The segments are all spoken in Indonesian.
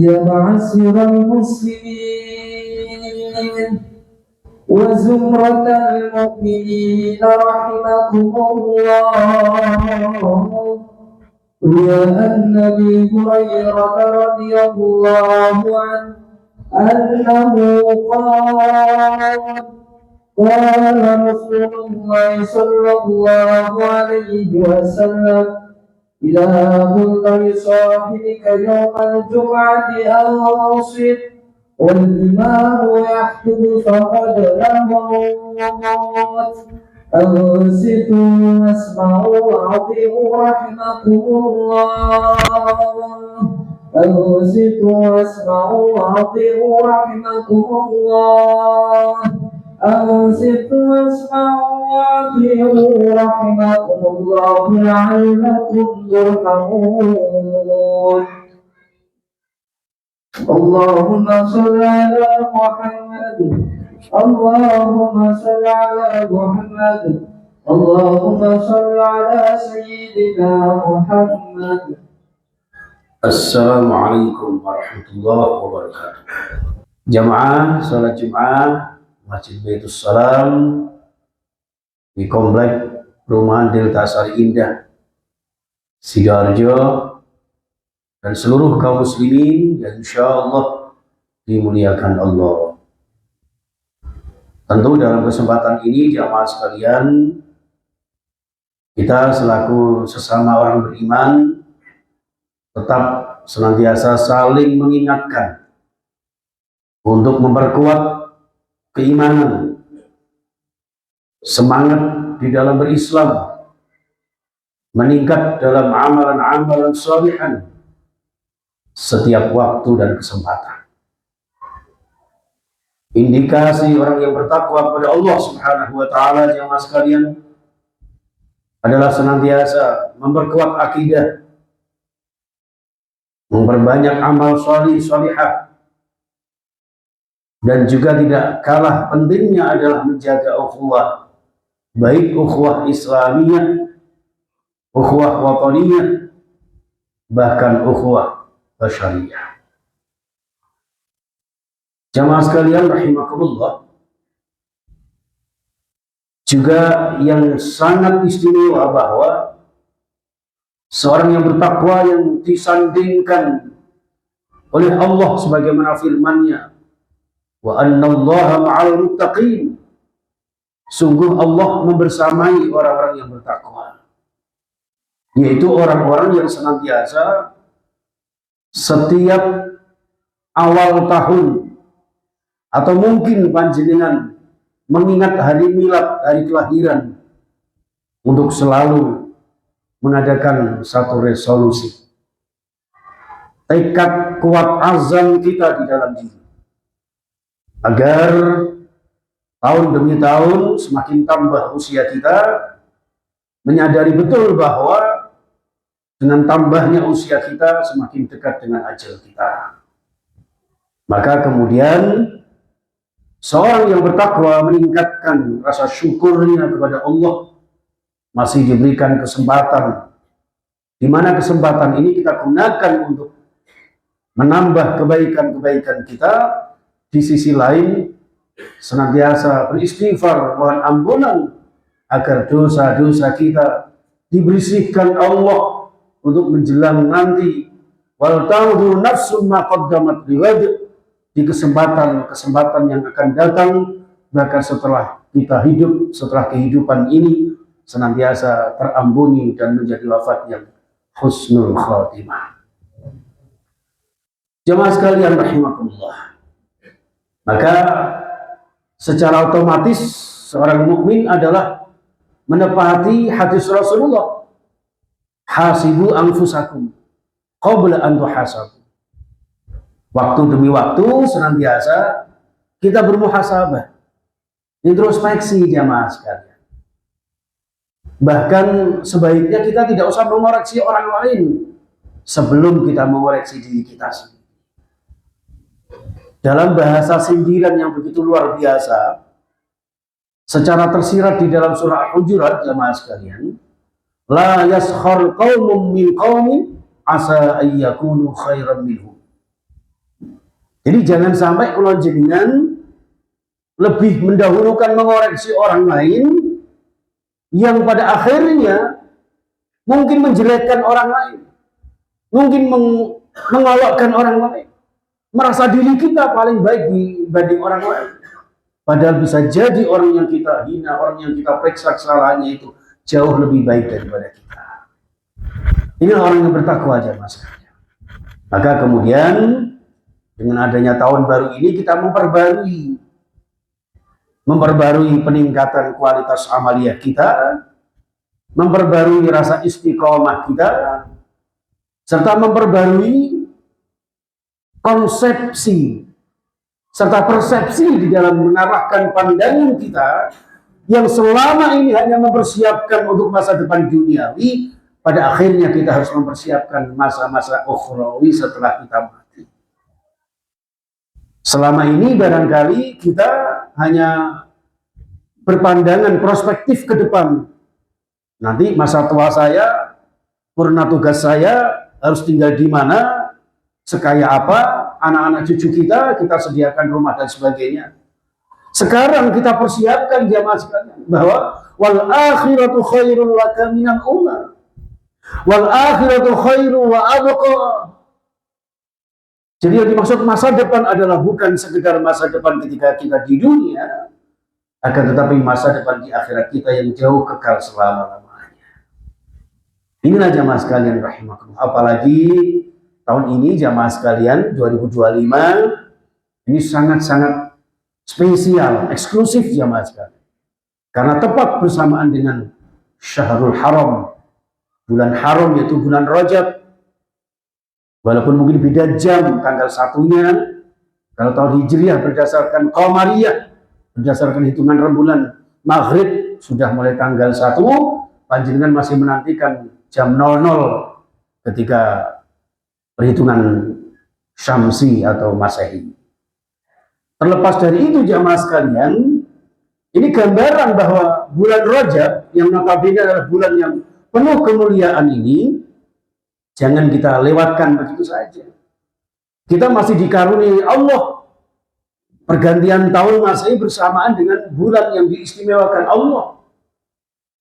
يا معشر المسلمين وزمرة المؤمنين رحمكم الله. روى عن أبي هريرة رضي الله عنه أنه قال رسول الله صلى الله عليه وسلم: إذا قلت لصاحبك يوم الجمعة أنصت والإمام يخطب فقد لغوت، أنصتوا واسمعوا وأطيعوا رحمكم الله. أنصتوا واسمعوا وأطيعوا رحمكم الله. أنصتوا واسمعوا وأطيعوا رحمكم الله لعلكم ترحمون. اللهم صل على محمد. اللهم صل على محمد. اللهم صل على سيدنا محمد. Assalamualaikum warahmatullahi wabarakatuh. Jamaah salat Jumat Masjid Baitus Salam di Komplek Perumahan Delta Sari Indah, Sidoarjo, dan seluruh kaum muslimin yang insya Allah dimuliakan Allah. Tentu dalam kesempatan ini jamaah sekalian, kita selaku sesama orang beriman tetap senantiasa saling mengingatkan untuk memperkuat keimanan, semangat di dalam berislam, meningkat dalam amalan-amalan sholihan setiap waktu dan kesempatan. Indikasi orang yang bertakwa kepada Allah Subhanahu wa Ta'ala, jamaah sekalian, adalah senantiasa memperkuat akidah, memperbanyak amal sholihah, dan juga tidak kalah pentingnya adalah menjaga ukhuwah, baik ukhuwah Islamiyah, ukhuwah wataniyah, bahkan ukhuwah basyariyah. Jamaah sekalian rahimakumullah, juga yang sangat istimewa bahwa seorang yang bertakwa yang disandingkan oleh Allah sebagaimana firman-Nya, wa annallaha ma'al muttaqin, sungguh Allah membersamai orang-orang yang bertakwa, yaitu orang-orang yang senantiasa setiap awal tahun atau mungkin panjenengan mengingat hari milad, hari kelahiran, untuk selalu mengadakan satu resolusi, tekad kuat azam kita di dalam diri, agar tahun demi tahun semakin tambah usia kita, menyadari betul bahwa dengan tambahnya usia kita semakin dekat dengan ajal kita. Maka kemudian seorang yang bertakwa meningkatkan rasa syukurnya kepada Allah, masih diberikan kesempatan, di mana kesempatan ini kita gunakan untuk menambah kebaikan-kebaikan kita. Di sisi lain senantiasa beristighfar, mohon ampunan agar dosa-dosa kita dibersihkan Allah untuk menjelang nanti. Wal tanzur nafsum ma qaddamat lighad, di kesempatan-kesempatan yang akan datang, bahkan setelah kita hidup, setelah kehidupan ini, senantiasa terampuni dan menjadi wafat yang husnul khatimah. Jemaah sekalian rahimakumullah, maka secara otomatis seorang mukmin adalah menepati hadis Rasulullah, hasibu anfusakum qabla an tuhasabu. Waktu demi waktu senantiasa kita bermuhasabah, introspeksi jamaah sekalian. Bahkan sebaiknya kita tidak usah mengoreksi orang lain sebelum kita mengoreksi diri kita sendiri. Dalam bahasa sindiran yang begitu luar biasa, secara tersirat di dalam surah Al-Hujurat, jamaah sekalian, la yaskhar qaumun min qaumin asa ayyakunu khairan minhum. Jadi jangan sampai kalau jenengan lebih mendahulukan mengoreksi orang lain yang pada akhirnya mungkin menjelekkan orang lain, mungkin mengolokkan orang lain, merasa diri kita paling baik dibanding orang lain. Padahal bisa jadi orang yang kita hina, orang yang kita periksa kesalahannya itu jauh lebih baik daripada kita. Ini orang yang bertakwa aja mas. Maka kemudian dengan adanya tahun baru ini kita memperbarui peningkatan kualitas amaliyah kita, memperbarui rasa istiqomah kita, serta memperbarui konsepsi serta persepsi di dalam mengarahkan pandangan kita yang selama ini hanya mempersiapkan untuk masa depan duniawi, pada akhirnya kita harus mempersiapkan masa-masa ukhrawi setelah kita mati. Selama ini barangkali kita hanya berpandangan prospektif ke depan. Nanti masa tua saya, purna tugas saya harus tinggal di mana, sekaya apa, anak-anak cucu kita sediakan rumah dan sebagainya. Sekarang kita persiapkan jamaah sekalian bahwa wal akhiratu khairul laka minal ula, wal akhiratu khairu wa abqa. Jadi yang dimaksud masa depan adalah bukan sekedar masa depan ketika kita di dunia, akan tetapi masa depan di akhirat kita yang jauh kekal selama-lamanya. Inilah jamaah sekalian rahimakumullah. Apalagi tahun ini jamaah sekalian 2025 ini sangat-sangat spesial, eksklusif jamaah sekalian. Karena tepat bersamaan dengan Syahrul Haram, bulan haram yaitu bulan Rajab. Walaupun mungkin beda jam tanggal satunya, kalau tahun Hijriah berdasarkan Qamariyah, berdasarkan hitungan rembulan Maghrib sudah mulai tanggal 1, panjenengan masih menantikan jam 00 ketika perhitungan Syamsi atau Masehi. Terlepas dari itu jamaah sekalian, ini gambaran bahwa bulan Rajab yang notabene adalah bulan yang penuh kemuliaan ini jangan kita lewatkan begitu saja. Kita masih dikaruniai Allah pergantian tahun Masehi bersamaan dengan bulan yang diistimewakan Allah,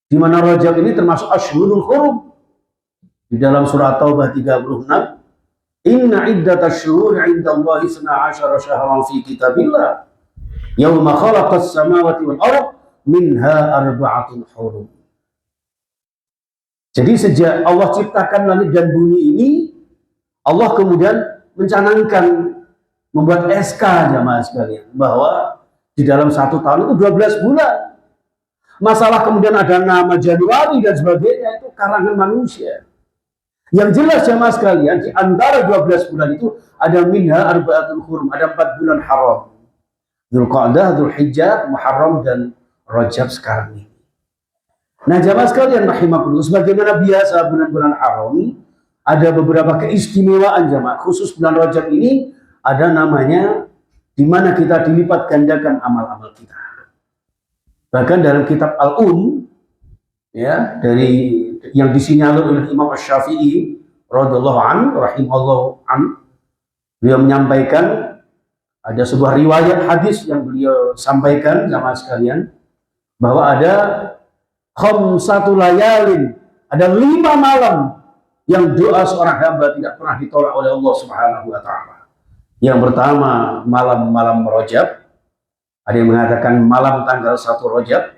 di mana Rajab ini termasuk Ashhurul Hurum. Di dalam surah Taubah 36, inna iddatash syuhuri 'indallahi 12 syahran fi kitabillah yauma khalaqas samawati wal ardh minha arba'atun hurum. Jadi sejak Allah ciptakan langit dan bumi ini, Allah kemudian mencanangkan, membuat SK jamaah sekalian, bahwa di dalam satu tahun itu 12 bulan. Masalah kemudian ada nama Januari dan sebagainya, itu karangan manusia. Yang jelas jamaah sekalian, di antara 12 bulan itu ada minha arba'atul hurum, ada 4 bulan haram. Dzulqa'dah, Dzulhijjah, Muharram dan Rajab sekarang ini. Nah jamaah sekalian rahimakumullah, sebagaimana biasa bulan-bulan haram ada beberapa keistimewaan jamaah. Khusus bulan Rajab ini ada namanya di mana kita dilipat gandakan amal-amal kita. Bahkan dalam kitab Al-Um ya, dari yang disinyalir oleh Imam Asy-Syafi'i radhiyallahu anhu rahimallahu an, beliau menyampaikan ada sebuah riwayat hadis yang beliau sampaikan jamaah sekalian, bahwa ada khamsatu layalin, ada 5 malam yang doa seorang hamba tidak pernah ditolak oleh Allah Subhanahu wa taala. Yang pertama malam-malam Rajab, ada yang mengatakan malam tanggal 1 Rajab.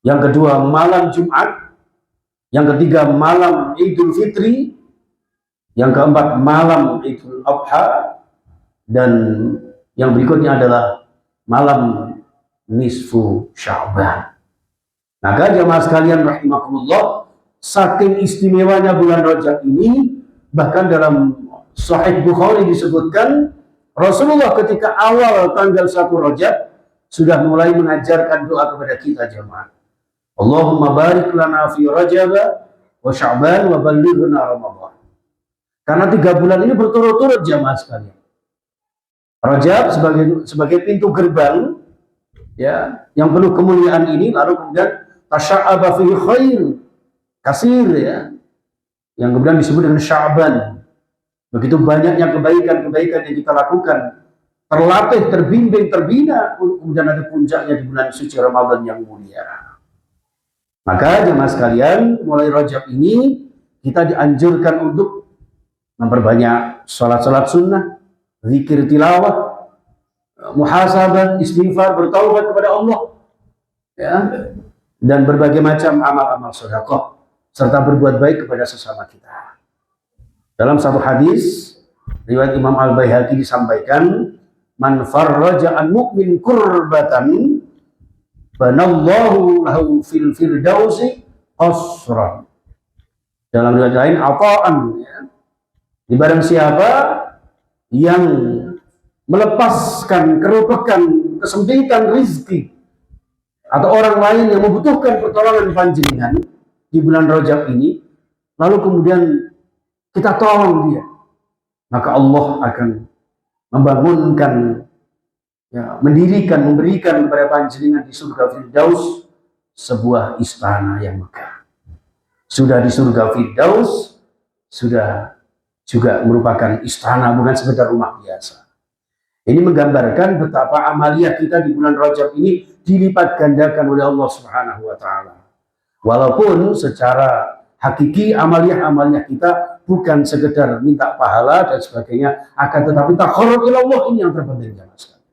Yang kedua malam Jumat. Yang ketiga malam Idul Fitri. Yang keempat malam Idul Adha. Dan yang berikutnya adalah malam nisfu Sya'ban. Maka jamaah sekalian rahimakumullah, saking istimewanya bulan Rajab ini, bahkan dalam Sahih Bukhari disebutkan Rasulullah ketika awal tanggal 1 Rajab sudah mulai mengajarkan doa kepada kita jemaah. Allahumma barik lana fi Rajab wa Sya'ban wa ballighna Ramadan. Karena 3 bulan ini berturut-turut jemaah sekalian. Rajab sebagai pintu gerbang ya, yang penuh kemuliaan ini, lalu kemudian tasya'aba fi khair kasir ya, yang kemudian disebut dengan Sya'ban. Begitu banyaknya kebaikan-kebaikan yang kita lakukan terlatih, terbimbing, terbina, kemudian ada puncaknya di bulan suci Ramadan yang mulia. Maka jemaah sekalian, mulai Rajab ini kita dianjurkan untuk memperbanyak sholat-sholat sunnah, zikir tilawah, muhasabah, istighfar, bertaubat kepada Allah, ya, dan berbagai macam amal-amal sedekah, serta berbuat baik kepada sesama kita. Dalam satu hadis riwayat Imam Al-Baihaqi disampaikan, man farraja an mu'min kurbatan banallahu lahu fil firdausi qasran. Dalam riwayat lain apaan, ya, di barang siapa yang melepaskan kerupakan, kesempitan rizki atau orang lain yang membutuhkan pertolongan panjenengan di bulan Rajab ini, lalu kemudian kita tolong dia, maka Allah akan membangunkan, ya, mendirikan, memberikan kepada panjenengan di surga Firdaus sebuah istana yang megah. Sudah di surga Firdaus, sudah juga merupakan istana, bukan sekedar rumah biasa. Ini menggambarkan betapa amaliyah kita di bulan Rajab ini dilipat gandakan oleh Allah Subhanahu wa taala. Walaupun secara hakiki amaliyah kita bukan sekedar minta pahala dan sebagainya, akan tetapi taqarrub ila Allah, ini yang terpenting jemaah sekalian.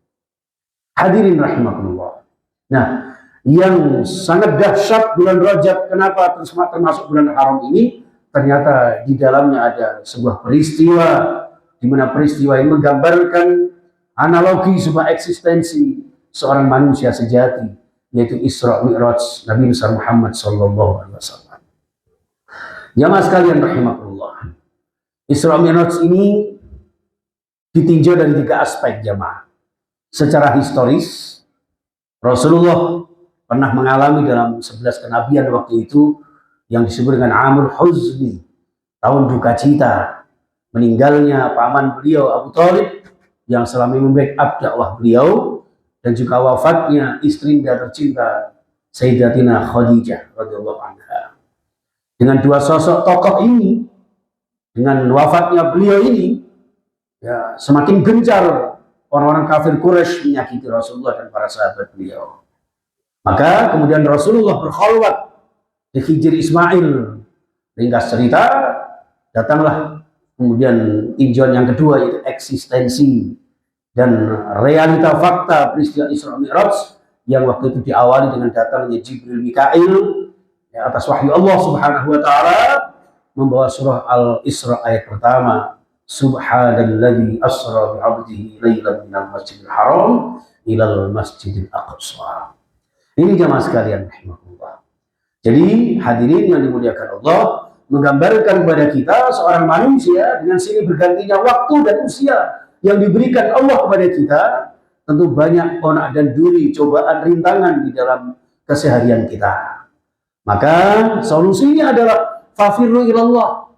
Hadirin rahimakumullah. Nah, yang sangat dahsyat bulan Rajab, kenapa termasuk bulan haram ini? Ternyata di dalamnya ada sebuah peristiwa, di mana peristiwa ini menggambarkan analogi sebuah eksistensi seorang manusia sejati, yaitu Isra Mi'raj Nabi besar Muhammad sallallahu alaihi wasallam. Jamaah sekalian rahimakumullah. Isra Mi'raj ini ditinjau dari 3 aspek jamaah. Secara historis, Rasulullah pernah mengalami dalam 11 kenabian waktu itu yang disebut dengan Amul Huzni, tahun duka cita, meninggalnya paman beliau Abu Thalib yang selama ini membackup dakwah beliau, dan juga wafatnya istri tercinta Sayyidatina Khadijah radhiyallahu anha. Dengan 2 sosok tokoh ini, dengan wafatnya beliau ini, ya, semakin gencar orang-orang kafir Quraisy menyakiti Rasulullah dan para sahabat beliau. Maka kemudian Rasulullah berkholwat di Hijr Ismail. Ringkas cerita, datanglah kemudian tinjauan yang kedua, yaitu eksistensi dan realita fakta peristiwa Isra Mi'raj yang waktu itu diawali dengan datangnya Jibril Mikail, ya, atas wahyu Allah Subhanahu wa taala, membawa surah Al-Isra ayat pertama, Subhanalladzi asra bi'abdihi lailan minal masjidil haram ilal masjidil aqsa. Ini jamaah sekalian rahimahullah. Jadi hadirin yang dimuliakan Allah, menggambarkan kepada kita seorang manusia dengan silih bergantinya waktu dan usia yang diberikan Allah kepada kita, tentu banyak onak dan duri, cobaan, rintangan di dalam keseharian kita. Maka solusinya adalah fafirru ilallah,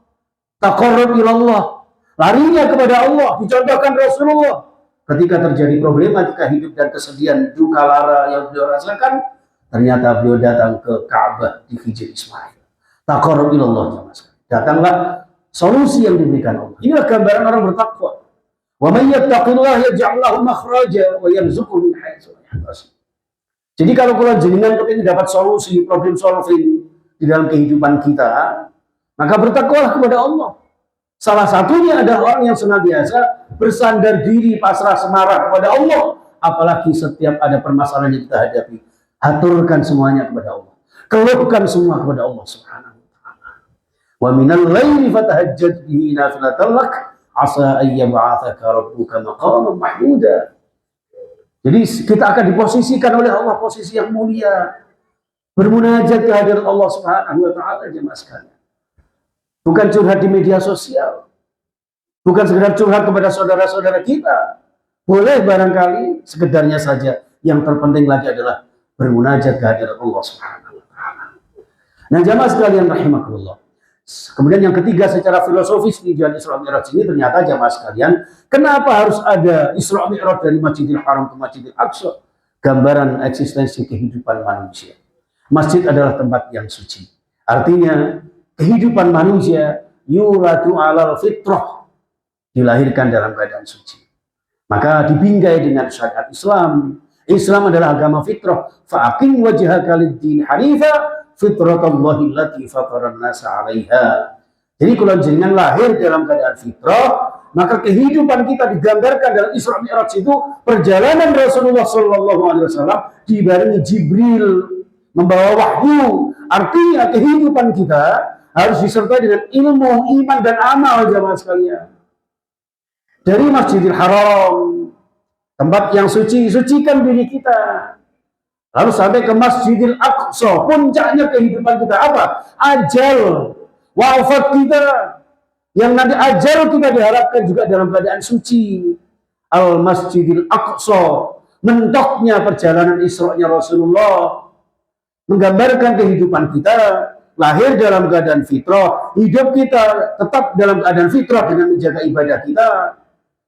taqarrub ilallah, larinya kepada Allah. Dicontohkan Rasulullah ketika terjadi problematika hidup dan kesedihan, duka lara yang beliau rasakan, ternyata beliau datang ke Ka'bah di Hijr Ismail. Taqarrub ilallah, datanglah solusi yang diberikan Allah. Inilah gambaran orang bertakwa. Wa may yattaqillaha yaj'al lahu makhraja wa yarzuqhu min haitsu la yahtasib. Jadi kalau kalian jenengan kepingin dapat solusi, problem solving di dalam kehidupan kita, maka bertakwalah kepada Allah. Salah satunya adalah orang yang senantiasa bersandar diri, pasrah semarah kepada Allah. Apalagi setiap ada permasalahan yang kita hadapi, haturkan semuanya kepada Allah. Keluhkan semua kepada Allah Subhanahu wa taala. Wa minal laili fatahajjad bihi nafilatan lak asa ayyab'atsaka rabbuka maqaman mahmuda. Jadi kita akan diposisikan oleh Allah posisi yang mulia, bermunajat ke hadirat Allah Subhanahu wa taala jemaah sekalian. Bukan curhat di media sosial, bukan sekedar curhat kepada saudara-saudara kita. Boleh barangkali sekedarnya saja. Yang terpenting lagi adalah bermunajat ke hadirat Allah Subhanahu wa taala. Nah, jamaah sekalian rahimakumullah. Kemudian yang ketiga, secara filosofis di jalan Isra Mi'raj ini, ternyata jamaah sekalian, kenapa harus ada Isra Mi'raj dari Masjidil Haram ke Masjidil Aqsa? Gambaran eksistensi kehidupan manusia. Masjid adalah tempat yang suci. Artinya kehidupan manusia yulatu alal fitrah, dilahirkan dalam keadaan suci. Maka dibingkai dengan syariat Islam. Islam adalah agama fitrah. Fa'aqim wajhaka lid-din hanifa fitratallahi allati fataran nasa 'alaiha. Jadi kalau jenengan lahir dalam keadaan fitrah, maka kehidupan kita digambarkan dalam Isra Mi'raj itu perjalanan Rasulullah sallallahu alaihi wasallam dibarengi Jibril membawa wahyu. Artinya kehidupan kita harus disertai dengan ilmu, iman dan amal jamaah sekalian. Dari Masjidil Haram, tempat yang suci, sucikan diri kita. Lalu sampai ke Masjidil Aqsa, puncaknya kehidupan kita apa? Ajal, wafat kita. Yang nanti ajal kita diharapkan juga dalam keadaan suci. Al-Masjidil Aqsa, mentoknya perjalanan Isra-nya Rasulullah, menggambarkan kehidupan kita, lahir dalam keadaan fitrah, hidup kita tetap dalam keadaan fitrah dengan menjaga ibadah kita.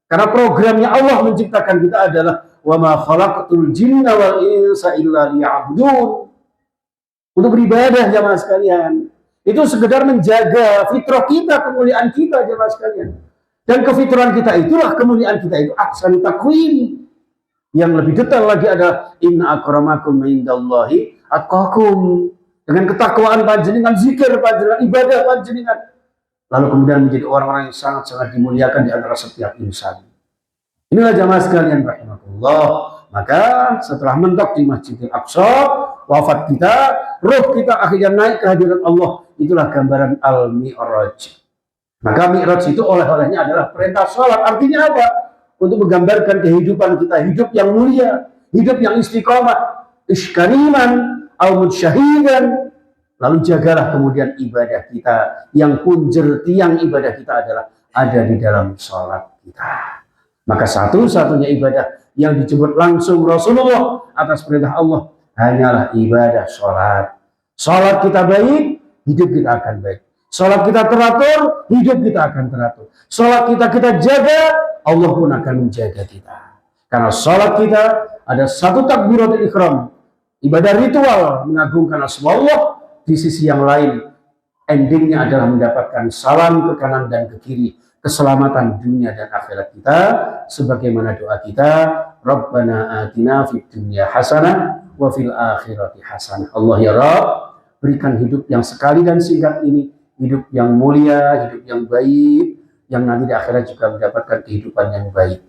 Karena programnya Allah menciptakan kita adalah wa ma khalaqtul jinna wal insa illa liya'budun. Untuk beribadah jamaah sekalian. Itu sekedar menjaga fitrah kita, kemuliaan kita jamaah sekalian. Dan kefitrahan kita itulah kemuliaan kita itu ahsan taqwim. Yang lebih detail lagi adalah inna akramakum indallahi atqakum. Dengan ketakwaan panjenengan, zikir panjenengan, ibadah panjenengan. Lalu kemudian menjadi orang-orang yang sangat-sangat dimuliakan di antara setiap insan. Inilah jamaah sekalian rahimakumullah. Maka setelah mentok di Masjidil Aqsa, wafat kita, ruh kita akhirnya naik ke hadirat Allah. Itulah gambaran Al-Mi'raj. Maka Mi'raj itu oleh-olehnya adalah perintah sholat. Artinya apa? Untuk menggambarkan kehidupan kita, hidup yang mulia, hidup yang istiqomah, iskariman, al-mudsyahidan. Lalu jagalah kemudian ibadah kita, yang punjer tiang ibadah kita adalah ada di dalam sholat kita. Maka satu-satunya ibadah yang disebut langsung Rasulullah atas perintah Allah hanyalah ibadah sholat. Sholat kita baik, hidup kita akan baik. Sholat kita teratur, hidup kita akan teratur. Sholat kita jaga, Allah pun akan menjaga kita. Karena sholat kita ada satu takbiratul ihram, ibadah ritual mengagungkan asma Allah. Di sisi yang lain, endingnya adalah mendapatkan salam ke kanan dan ke kiri, keselamatan dunia dan akhirat kita, sebagaimana doa kita, Rabbana atina fid dunya hasanah wa fil akhirati hasanah. Allah ya Rabb, berikan hidup yang sekali dan singkat ini, hidup yang mulia, hidup yang baik, yang nanti di akhirat juga mendapatkan kehidupan yang baik.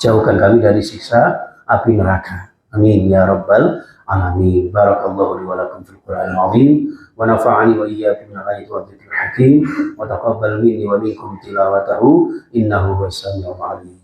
Jauhkan kami dari siksa api neraka. Amin ya Rabbal alamin. Barakallahu li wa lakum fil Qur'anil azim wa nafa'ani wa iyyakum min al-ayati wa dhikril hakim wa taqabbal minni wa minkum tilawatahu innahu huwas samiul alim.